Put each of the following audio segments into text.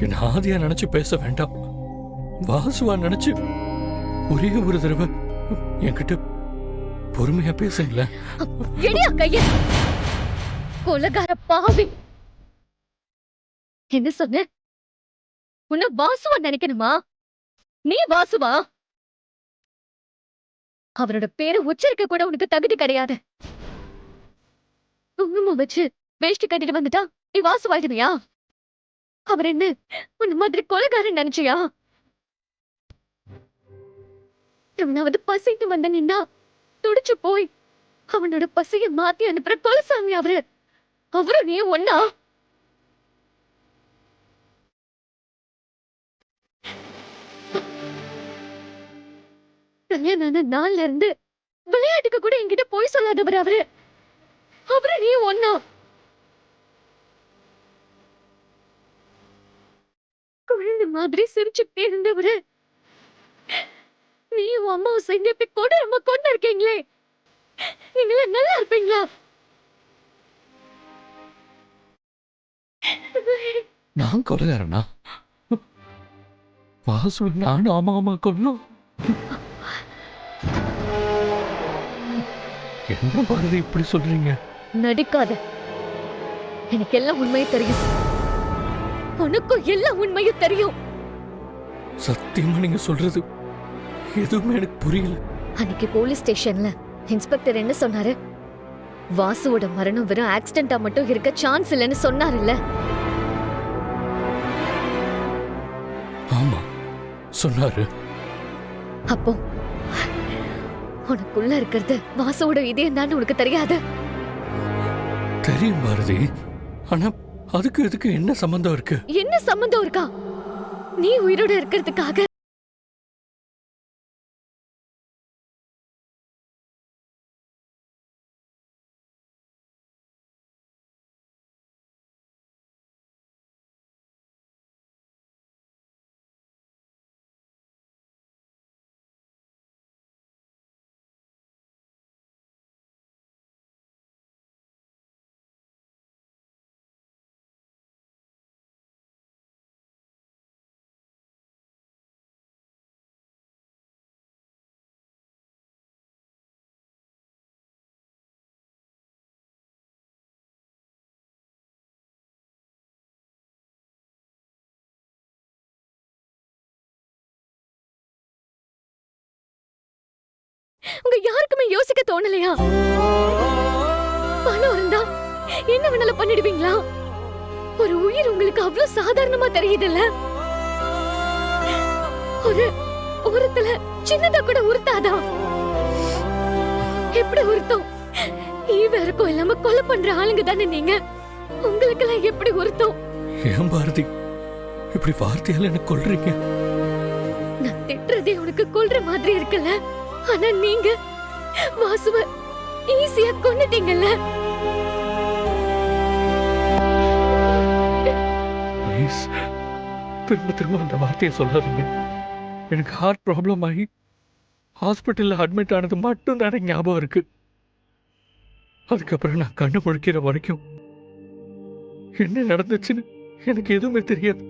என்ன ஆதியா நினைச்சு பேச வேண்டாம், வாசுவா நினைச்சு ஒரே ஒரு தடவை என்கிட்ட பொறுமையா பேசுங்களேன். எடியா கைய கொலகார பாவி. என்ன சொன்ன? உன்ன வாசுவா நினைக்கணுமா? நீ வாசுவா? அவரோட பேரை உச்சரிக்க கூட உனக்கு தகுதி கிடையாது. குங்குமம் வச்சு வேஷ்டி கட்டிட்டு வந்துட்டா நீ வாசுவாயிடுவியா? அவர் என்ன உன்ன மாதிரி கொலைகாரன் நினைச்சியா? எவனாவது பசிட்டு வந்த நின்னா துடிச்சு போய் அவனோட பசிய மாத்தி அனுப்புற கொலசாமி அவரு. அவரும் நீ ஒன்னா? கல்யாணம் நாள்ல இருந்து விளையாட்டுக்கு கூட என்கிட்ட போய் சொல்லாதவர் அவரு. அவரு நீ ஒன்னா? குழந்தை மாதிரி சிரிச்சுட்டே இருந்தவரு நீ உன் அம்மாவை செஞ்சு இப்படி கொடூரமா கொண்டு இருக்கீங்களே, நீங்கள நல்லா இருப்பீங்களா? நான் கொலைகாரனா? வாசு நானும் ஆமா ஆமா கொல்லும். என்ன பாரதி இப்படி சொல்றீங்க? நடிக்காத. எனக்கு எல்லாம் உண்மையும் தெரியும். உனக்கும் எல்லா உண்மையும் தெரியும். சத்தியமா நீங்க சொல்றது எதுவுமே எனக்கு புரியல. அன்னைக்கு போலீஸ் ஸ்டேஷன்ல இன்ஸ்பெக்டர் என்ன சொன்னாரு? வாசுவோட மரணம் வெறும் ஆக்சிடென்டா மட்டும் இருக்க சான்ஸ் இல்லைன்னு சொன்னாருல்ல? ஆமா சொன்னாரு. அப்போ உனக்குள்ள இருக்கிறது வாசுவோட இதயம் தான் உனக்கு தெரியாது? தெரியும் பாரதி, ஆனா அதுக்கு இதுக்கு என்ன சம்பந்தம் இருக்கு? என்ன சம்பந்தம் இருக்கா? நீ உயிரோட இருக்கிறதுக்காக உங்க யாருக்குமே யோசிக்க தோணலையா? பணம் இருந்தா என்ன வேணாலும் பண்ணிடுவீங்களா? ஒரு உயிர் உங்களுக்கு அவ்வளவு சாதாரணமா தெரியுதுல்ல? ஒரு ஒருத்தல சின்னதா கூட உறுத்தாதா? எப்படி உறுத்தும்? ஈவருக்கும் இல்லாம கொலை பண்ற ஆளுங்க தானே நீங்க. உங்களுக்கு எல்லாம் எப்படி உறுத்தும்? ஏன் பாரதி இப்படி வார்த்தையால என்ன கொல்றீங்க? நான் திட்டுறதே உனக்கு கொல்ற மாதிரி இருக்குல்ல? ஆனா நீங்க வாசுவ ஈஸியா கொன்னுட்டீங்கல்ல? ப்ளீஸ் திரும்ப திரும்ப அந்த வார்த்தையை சொல்லாதீங்க. எனக்கு ஹார்ட் ப்ராப்ளம் ஆகி ஹாஸ்பிட்டலில் அட்மிட் ஆனது மட்டும் தானே ஞாபகம் இருக்கு. அதுக்கப்புறம் நான் கண்ணு முழிக்கிற வரைக்கும் என்ன நடந்துச்சுன்னு எனக்கு எதுவுமே தெரியாது.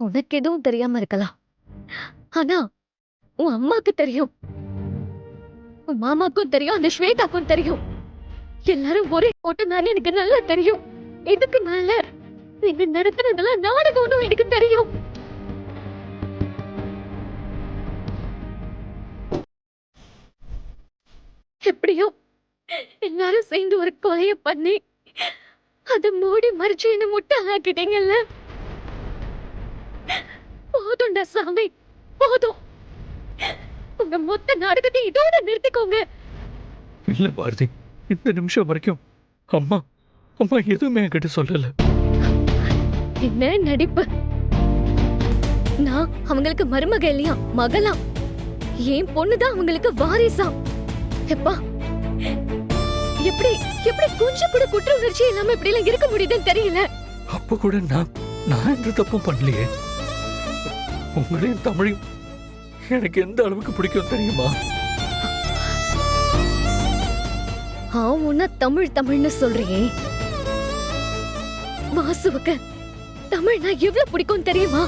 உனக்கு எதுவும் தெரியாம இருக்கலாம், ஆனா உன் அம்மாக்கு தெரியும், உன் மாமாக்கும் தெரியும், அந்த ஸ்வேதாக்கும் தெரியும். எல்லாரும் ஒரே போட்டுனாலே எனக்கு நல்லா தெரியும். இதுக்கு மேல நீங்க நடத்துனதெல்லாம் நாடகம்னு எனக்கு தெரியும். எப்படியோ எல்லாரும் சேர்ந்து ஒரு கொலைய பண்ணி அதை மூடி மறைச்சு என்ன முட்டாளாக்கிட்டீங்கல்ல? போதும்டா சாமி, போதும். உங்க மொத்த நாடகத்தை இதோட நிறுத்திக்கோங்க. இல்ல பாரதி, இந்த நிமிஷம் வரைக்கும் அம்மா அம்மா எதுவுமே என்கிட்ட சொல்லல. என்ன நடிப்பு? நான் அவங்களுக்கு மருமக இல்லையா, மகளா? என் பொண்ணுதான் அவங்களுக்கு வாரிசா? எப்பா, எப்படி எப்படி கொஞ்சம் கூட குற்ற உணர்ச்சி இல்லாம இப்படி எல்லாம் இருக்க முடியுதுன்னு தெரியல. அப்ப கூட நான் எந்த தப்பும் பண்ணலையே. உங்களையும் தமிழையும் எனக்கு எந்த அளவுக்கு பிடிக்கும் தெரியுமா? உன்ன தமிழ் தமிழ்னு சொல்றியே, வாசுவுக்கு தமிழ்னா எவ்வளவு பிடிக்கும் தெரியுமா?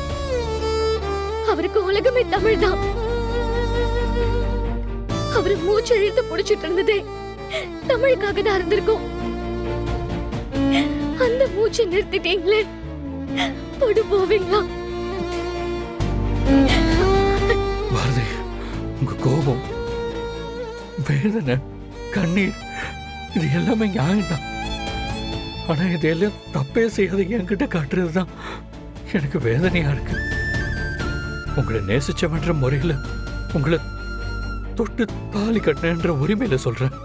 அவருக்கு உலகமே தமிழ் தான். அவரு மூச்சு இழுத்து புடிச்சிட்டு இருந்ததே தமிழுக்காக தான் இருந்திருக்கும். அந்த மூச்சை நிறுத்திட்டீங்களே, படு போவீங்களா? பாரதி, உங்க கோபம், வேதனை, கண்ணீர் இது எல்லாமே நியாயம்தான். ஆனா இதெல்லாம் தப்பே செய்யாத என்கிட்ட காட்டுறதுதான் எனக்கு வேதனையா இருக்கு. உங்களை நேசிச்சவன்ற முறையில உங்களை தொட்டு தாலி கட்டினன்ற உரிமையில சொல்றேன்.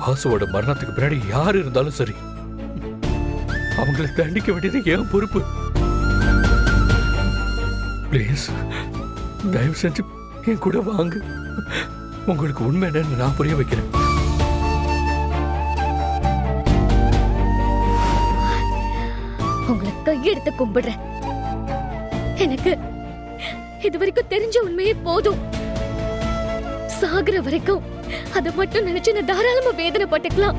வாசுவோட மரணத்துக்கு பின்னாடி யார் இருந்தாலும் சரி, அவங்களை தண்டிக்க வேண்டியது என் பொறுப்பு. பிளீஸ், தயவு செஞ்சு என் கூட வாங்க. உங்களுக்கு உண்மை என்னன்னு நான் புரிய வைக்கிறேன். உங்களை கையெடுத்து கும்பிடுறேன். எனக்கு இது வரைக்கும் தெரிஞ்ச உண்மையே போதும். சாகுற வரைக்கும் அதை மட்டும் நினைச்சு நான் தாராளமா வேதனைப்பட்டுக்கலாம்.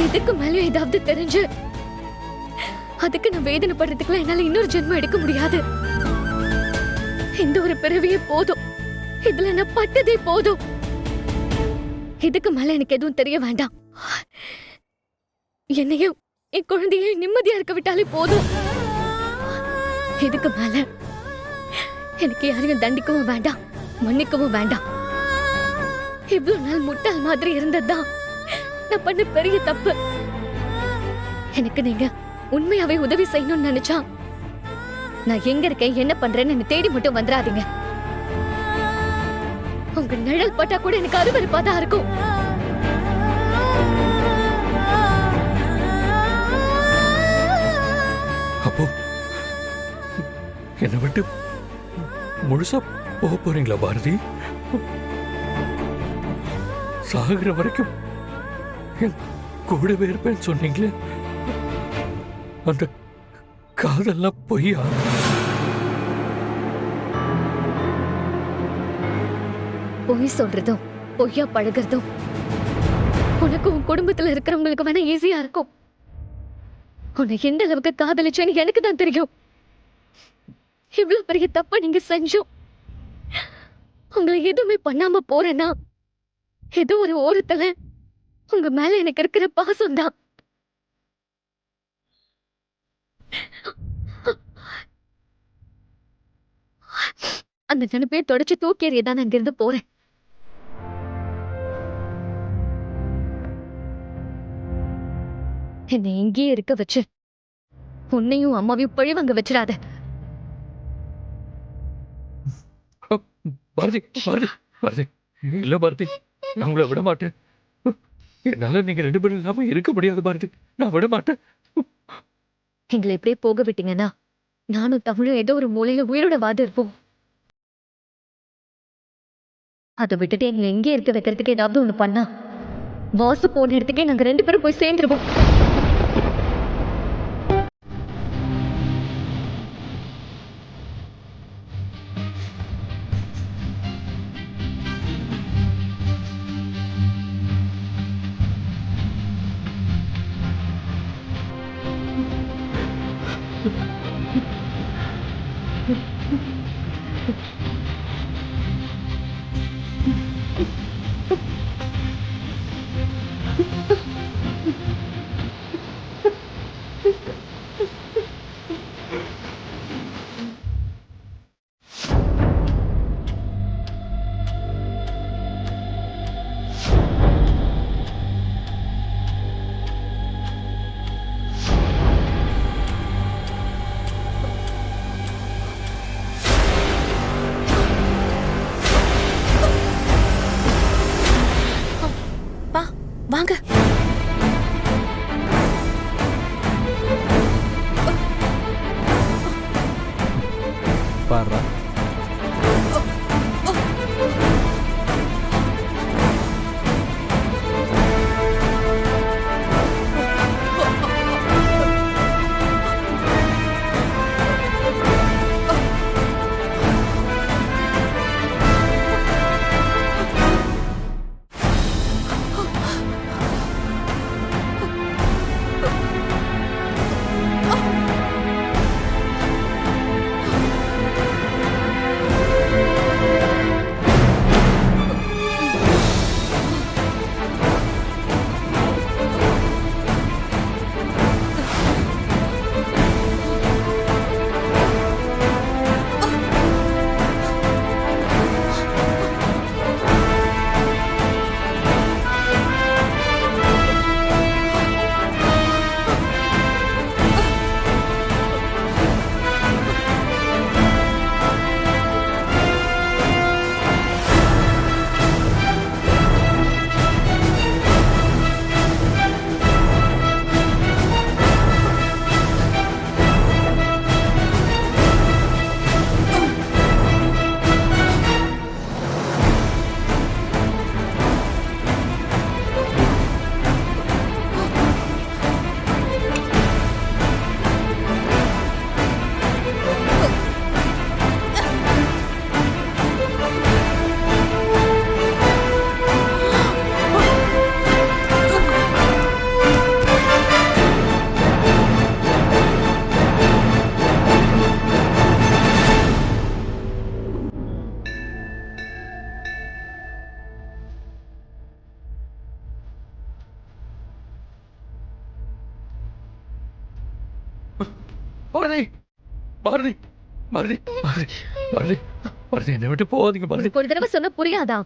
இதுக்கு மேல ஏதாவது தெரிஞ்சு அதுக்கு நான் வேதனைப்படுறதுக்குலாம் என்னால இன்னொரு ஜென்மம் எடுக்க முடியாது. இந்த ஒரு பிறவியே போதும். இதுல நான் பட்டதே போதும். இதுக்கு மேல எனக்கு எதுவும் தெரிய வேண்டாம். என்னையும் என் குழந்தைய நிம்மதியா இருக்க விட்டாலே போதும். இதுக்கு மேல எனக்கு யாரையும் தண்டிக்கவும் வேண்டாம், மன்னிக்கவும் வேண்டாம். இவ்வளவு நாள் முட்டாள் மாதிரி இருந்ததுதான் நான் பண்ண பெரிய தப்பு. எனக்கு நீங்க உண்மையாவே உதவி செய்யணும்னு நினைச்சா நான் எங்க இருக்கேன், என்ன பண்றேன்னு என்னை தேடி மட்டும் வந்துடாதீங்க. உங்க நிழல் பட்டா கூட எனக்கு அருவருப்பா தான் இருக்கும். அப்போ என்னை விட்டு முழுசா போக போறீங்களா பாரதி? சாகுற வரைக்கும் என் கூடவே இருப்பேன்னு சொன்னீங்களே, அந்த காதெல்லாம் பொய்யா? பொய் சொல்றதும் பொய்யா பழகுறதும் உனக்கு உன் குடும்பத்துல இருக்கிறவங்களுக்கு வேணா ஈஸியா இருக்கும். உன்னை எந்த அளவுக்கு காதலிச்சேன்னு எனக்கு தான் தெரியும். இவ்வளவு பெரிய தப்ப நீங்க செஞ்சோம். உங்களை எதுவுமே பண்ணாம போறேன்னா ஏதோ ஒரு ஓரத்துல உங்க மேல எனக்கு இருக்கிற பாசம் தான். அந்த நினைப்பையை தொடச்சு தூக்கி எறியதான் நான் இங்கிருந்து போறேன். என்னை இங்கேயே இருக்க வச்சு உன்னையும் அம்மாவையும் பழிவாங்க வச்சிடாத. பாரதி, பாரதி, பாரதி, இல்ல பாரதி, நான் உங்களை விட மாட்டேன். என்னால நீங்க 2 பேரும் இல்லாம இருக்க முடியாது பாரதி, நான் விட மாட்டேன். எங்களை இப்படியே போக விட்டீங்கன்னா நானும் தமிழும் ஏதோ ஒரு மூலையில உயிரோட வாது இருப்போம். அதை விட்டுட்டு எங்களை எங்கே இருக்க வைக்கிறதுக்கு ஏதாவது ஒண்ணு பண்ணா வாசு போன இடத்துக்கே நாங்க 2 பேரும் போய் சேர்ந்துருவோம். பாரதி பாரதி பாரதி பாரதி பாரதி பாரதி என்னை விட்டு போகாதீங்க பாரதி. ஒரு தடவை சொன்னா புரியாதா?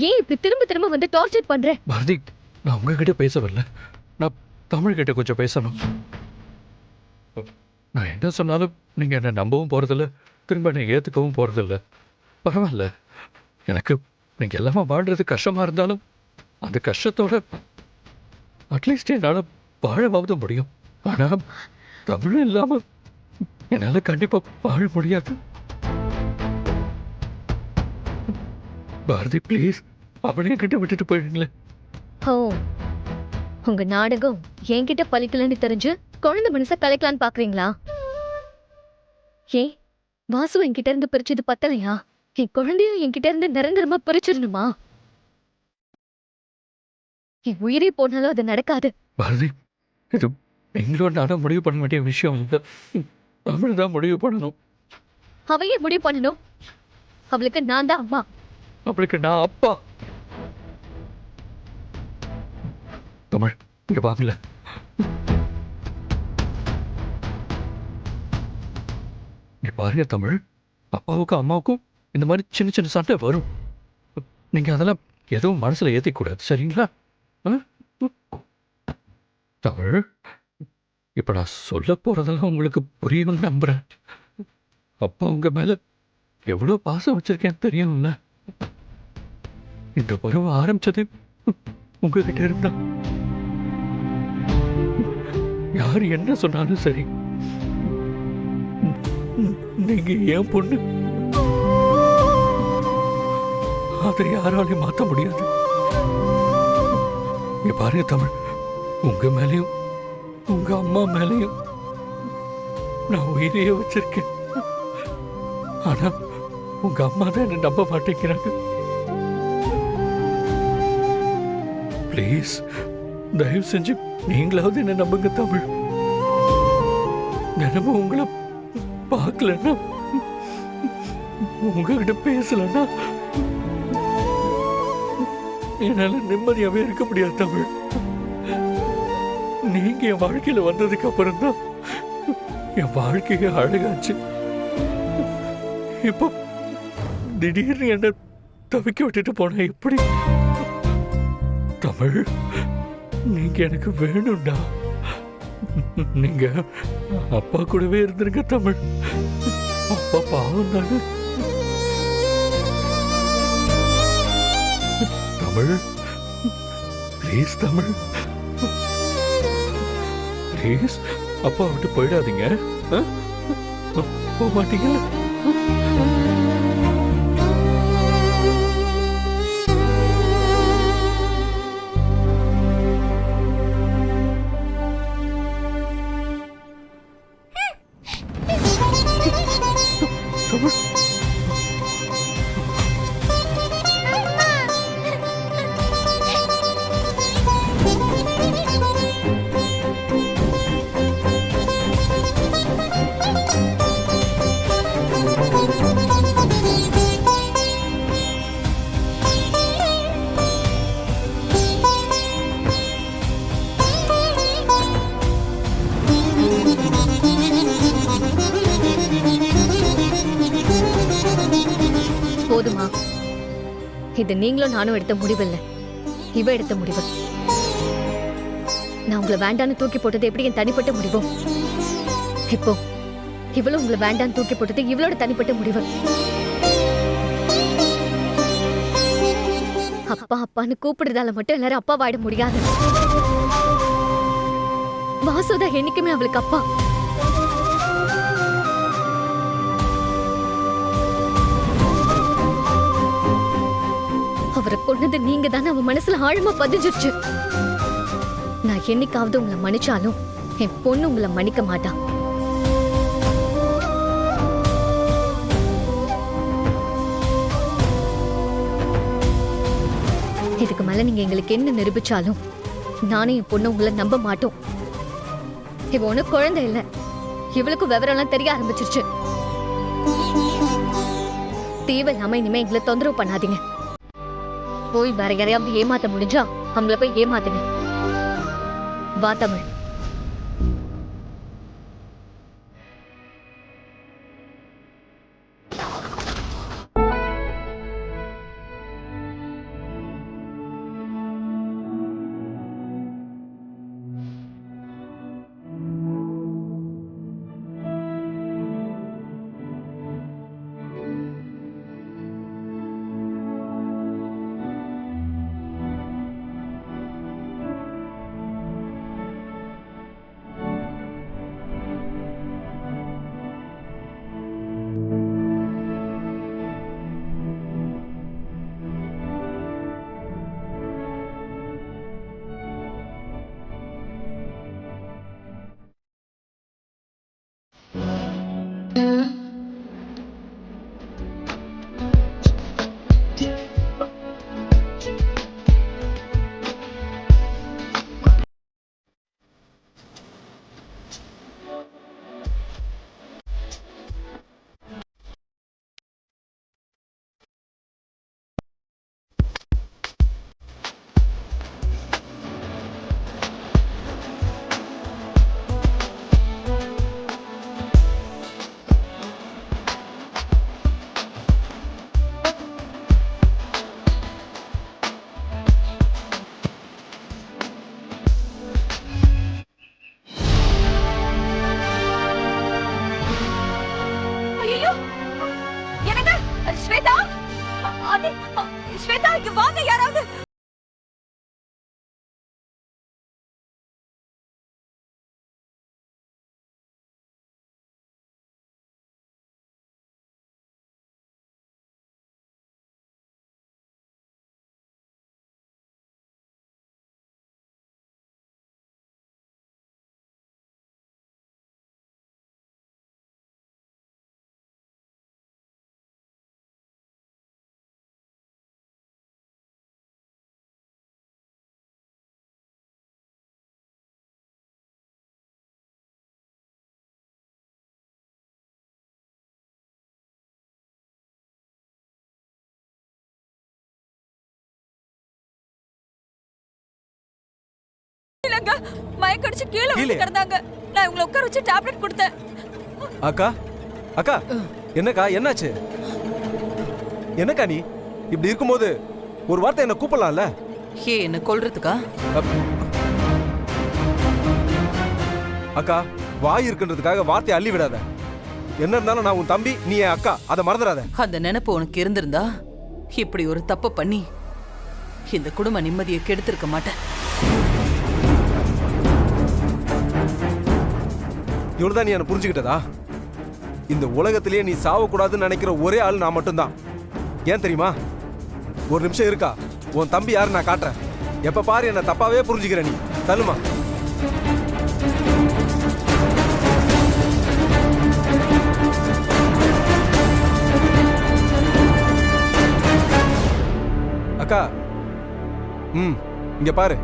ஏன் இப்படி திரும்ப திரும்ப வந்து டார்ச்சர் பண்ற? பாரதி நான் உங்ககிட்ட பேச வரல, நான் தமிழ்கிட்ட கொஞ்சம் பேசணும். நான் என்ன சொன்னாலும் நீங்கள் என்னை நம்பவும் போகிறதில்ல, திரும்ப என்னை ஏற்றுக்கவும் போகிறதில்ல. பரவாயில்ல, எனக்கு நீங்கள் எல்லாமே வாழ்கிறது கஷ்டமாக இருந்தாலும் அந்த கஷ்டத்தோட அட்லீஸ்ட் என்னால் வாழவாவது முடியும். ஆனால் தமிழ் இல்லாமல் என்னால் கண்டிப்பாக வாழ முடியாது. பாரதி ப்ளீஸ், அவனையும் கிட்ட விட்டுட்டு போயிடுங்களேன். ஓ, உங்க நாடகம் என்கிட்ட பழிக்கலன்னு தெரிஞ்சு குழந்தை மனசை கலைக்கலான்னு பாக்குறீங்களா? ஏன் வாசு என்கிட்ட இருந்து பிரிச்சது பத்தலையா? என் குழந்தையும் என்கிட்ட இருந்து நிரந்தரமா பிரிச்சிடணுமா? என் உயிரே போனாலும் அது நடக்காது. பாரதி, இது எங்களோட நானும் முடிவு பண்ண வேண்டிய விஷயம் இல்லை, தமிழ் தான் முடிவு பண்ணணும். அவையே முடிவு பண்ணணும். அவளுக்கு நான் தான் அம்மா. அவளுக்கு நான் அப்பா. தமிழ் இங்க வாங்கல. இங்க பாருங்க தமிழ், அப்பாவுக்கும் அம்மாவுக்கும் இந்த மாதிரி சின்ன சின்ன சண்டை வரும். நீங்க அதெல்லாம் எதுவும் மனசுல ஏத்திக்க கூடாது, சரிங்களா? தமிழ், இப்ப நான் சொல்ல போறதெல்லாம் உங்களுக்கு புரியும்னு நம்புறேன். அப்பா உங்க மேல எவ்வளவு பாசம் வச்சிருக்கேன்னு தெரியும்ல. இந்த பருவ ஆரம்பிச்சது உங்ககிட்ட இருந்தா. யார் என்ன சொன்னாலும் சரி, நீங்க ஏன் பொண்ணு, அதை யாராலையும் மாத்த முடியாது. இங்க பாருங்க தமிழ், உங்க மேலையும் உங்க அம்மா மேலையும் நான் உயிரையே வச்சிருக்கேன். ஆனா உங்க அம்மா தான் என்ன நம்ப மாட்டேங்கிறாங்க. ப்ளீஸ், தயவு செஞ்சு நீங்களாவது என்ன நம்புங்க தமிழ். தினமும் உங்களை பார்க்கலன்னா, உங்ககிட்ட பேசலன்னா என்னால நிம்மதியாவே இருக்க முடியாது தமிழ். நீங்க என் வாழ்க்கையில வந்ததுக்கு அப்புறம் தான் என் வாழ்க்கையே அழகாச்சு. இப்போ திடீர்னு என்ன தவிக்க விட்டுட்டு போனா எப்படி? தமிழ், நீங்க எனக்கு வேணும்டா. நீங்க அப்பா கூடவே இருந்திருக்க தமிழ். அப்பா பாவம் தானே தமிழ். ப்ளீஸ் தமிழ், ப்ளீஸ் அப்பா விட்டு போயிடாதீங்க. போக மாட்டீங்களா? தமிழ், போதுமா? இது நீங்களும் நானும் எடுத்த முடிவில்லை, இவ எடுத்த முடிவு. நான் உங்களை வேண்டான்னு தூக்கி போட்டது எப்படி என் தனிப்பட்ட முடிவு. இப்போ இவளும் உங்களை வேண்டான்னு தூக்கி போட்டது இவளோட தனிப்பட்ட முடிவு. அப்பா அப்பான்னு கூப்பிடுறதால மட்டும் எல்லாரும் அப்பா வாட முடியாது. வாசுதா என்னைக்குமே அவளுக்கு அப்பா. அவரை கொன்னது நீங்க தானே அவன் மனசுல ஆழமா பதிஞ்சிருச்சு. நான் என்னைக்காவது உங்களை மன்னிச்சாலும் என் பொண்ணு உங்களை மன்னிக்க மாட்டா. இதுக்கு மேல நீங்க எங்களுக்கு என்ன நிரூபிச்சாலும் நானும் என் பொண்ணு உங்களை நம்ப மாட்டோம். இவ ஒண்ணு குழந்தை இல்ல, இவளுக்கும் விவரம் எல்லாம் தெரிய ஆரம்பிச்சிருச்சு. தேவையில்லாம இனிமே எங்களை தொந்தரவு பண்ணாதீங்க. போய் வேற யாரையாவது ஏமாத்த முடிஞ்சா அவங்கள போய் ஏமாத்துங்க. வா தமிழ். ஸ்வேதா இங்க வாங்க யாராவது. இல்லங்க, மயக்கடிச்சு கீழே விழுந்து கிடந்தாங்க. நான் இவங்களை உட்கார வச்சு டேப்லெட் கொடுத்தேன். அக்கா அக்கா என்னக்கா என்னாச்சு? என்னக்கா நீ இப்படி இருக்கும்போது ஒரு வார்த்தை என்ன கூப்பிடலாம்ல? ஏ என்ன கொல்றதுக்கா? அக்கா வாய் இருக்குன்றதுக்காக வார்த்தையை அள்ளி விடாத. என்ன இருந்தாலும் நான் உன் தம்பி, நீ என் அக்கா, அதை மறந்துடாத. அந்த நினைப்பு உனக்கு இருந்திருந்தா இப்படி ஒரு தப்பு பண்ணி இந்த குடும்ப நிம்மதியை கெடுத்திருக்க மாட்டேன். இவ்வளவுதான் நீ என்ன புரிஞ்சுக்கிட்டதா? இந்த உலகத்திலேயே நீ சாவக்கூடாதுன்னு நினைக்கிற ஒரே ஆள் நான் மட்டும்தான். ஏன் தெரியுமா? ஒரு நிமிஷம் இருக்கா, உன் தம்பி யாரு நான் காட்டுறேன். எப்ப பாரு என்ன தப்பாவே புரிஞ்சுக்கிற நீ. தள்ளுமா. அக்கா இங்க பாரு,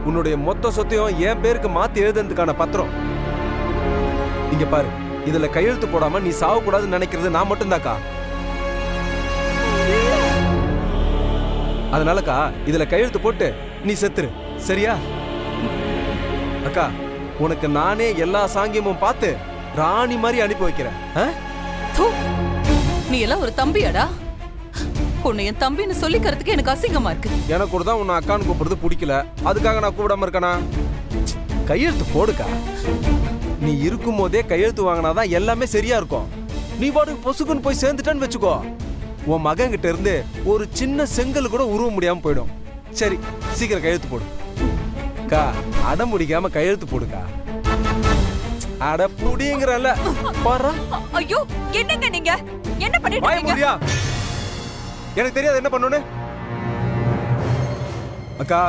உன்னுடைய மொத்த சொத்தையும் என் பேருக்கு மாத்தி எழுதுறதுக்கான பத்திரம் இங்க பாரு. இதுல கையெழுத்து போடாம நீ சாவக்கூடாதுன்னு நினைக்கிறது நான் மட்டும்தாக்கா. அதனாலக்கா இதுல கையெழுத்து போட்டு நீ செத்துரு, சரியா? அக்கா உனக்கு நானே எல்லா சாங்கியமும் பார்த்து ராணி மாதிரி அனுப்பி வைக்கிறேன். நீ எல்லாம் ஒரு தம்பியாடா? உன்னை என் தம்பின்னு சொல்லிக்கிறதுக்கு எனக்கு அசிங்கமா இருக்கு. எனக்கு கூட தான் உன்னை அக்கான்னு கூப்பிடுறது பிடிக்கல, அதுக்காக நான் கூப்பிடாம இருக்கனா? கையெழுத்து போடுக்கா. நீ இருக்கும் போதே கையெழுத்து வாங்கினாதான் எல்லாமே சரியா இருக்கும். நீ பாட்டுக்கு பொசுக்குன்னு போய் சேர்ந்துட்டேன்னு வச்சுக்கோ, உன் மகன் கிட்ட இருந்து ஒரு சின்ன செங்கல் கூட உருவ முடியாம போயிடும். சரி சீக்கிரம் கையெழுத்து போடு. கா அடம் முடிக்காம கையெழுத்து போடுக்கா. அட புடிங்கறல பாரு. ஐயோ என்னங்க நீங்க என்ன பண்ணிட்டு இருக்கீங்க? எனக்கு தெரியாது என்ன பண்ணனும்னு. அக்கா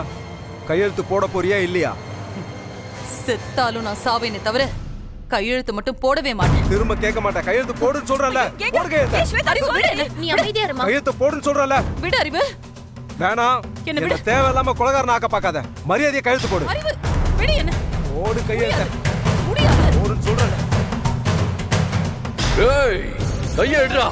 கையெழுத்து போட போறியா இல்லையா? செத்தாலும் நான் சாவேனே தவிர கையெழுத்து மட்டும் போடவே மாட்டேன். திரும்ப கேட்க மாட்டேன். கையெழுத்து போடுன்னு சொல்றல. போடு கையெழுத்து. நீ அமைதியா இருமா. கையெழுத்து போடுன்னு சொல்றல. விடு அறிவு. வேணாம். என்ன தேவையில்லாம கொலகாரன் ஆக்க பார்க்காத. மரியாதையா கையெழுத்து போடு. அறிவு விடு என்ன. போடு கையெழுத்து. முடியாது. போடுன்னு சொல்றல. ஏய் கையை எடுடா.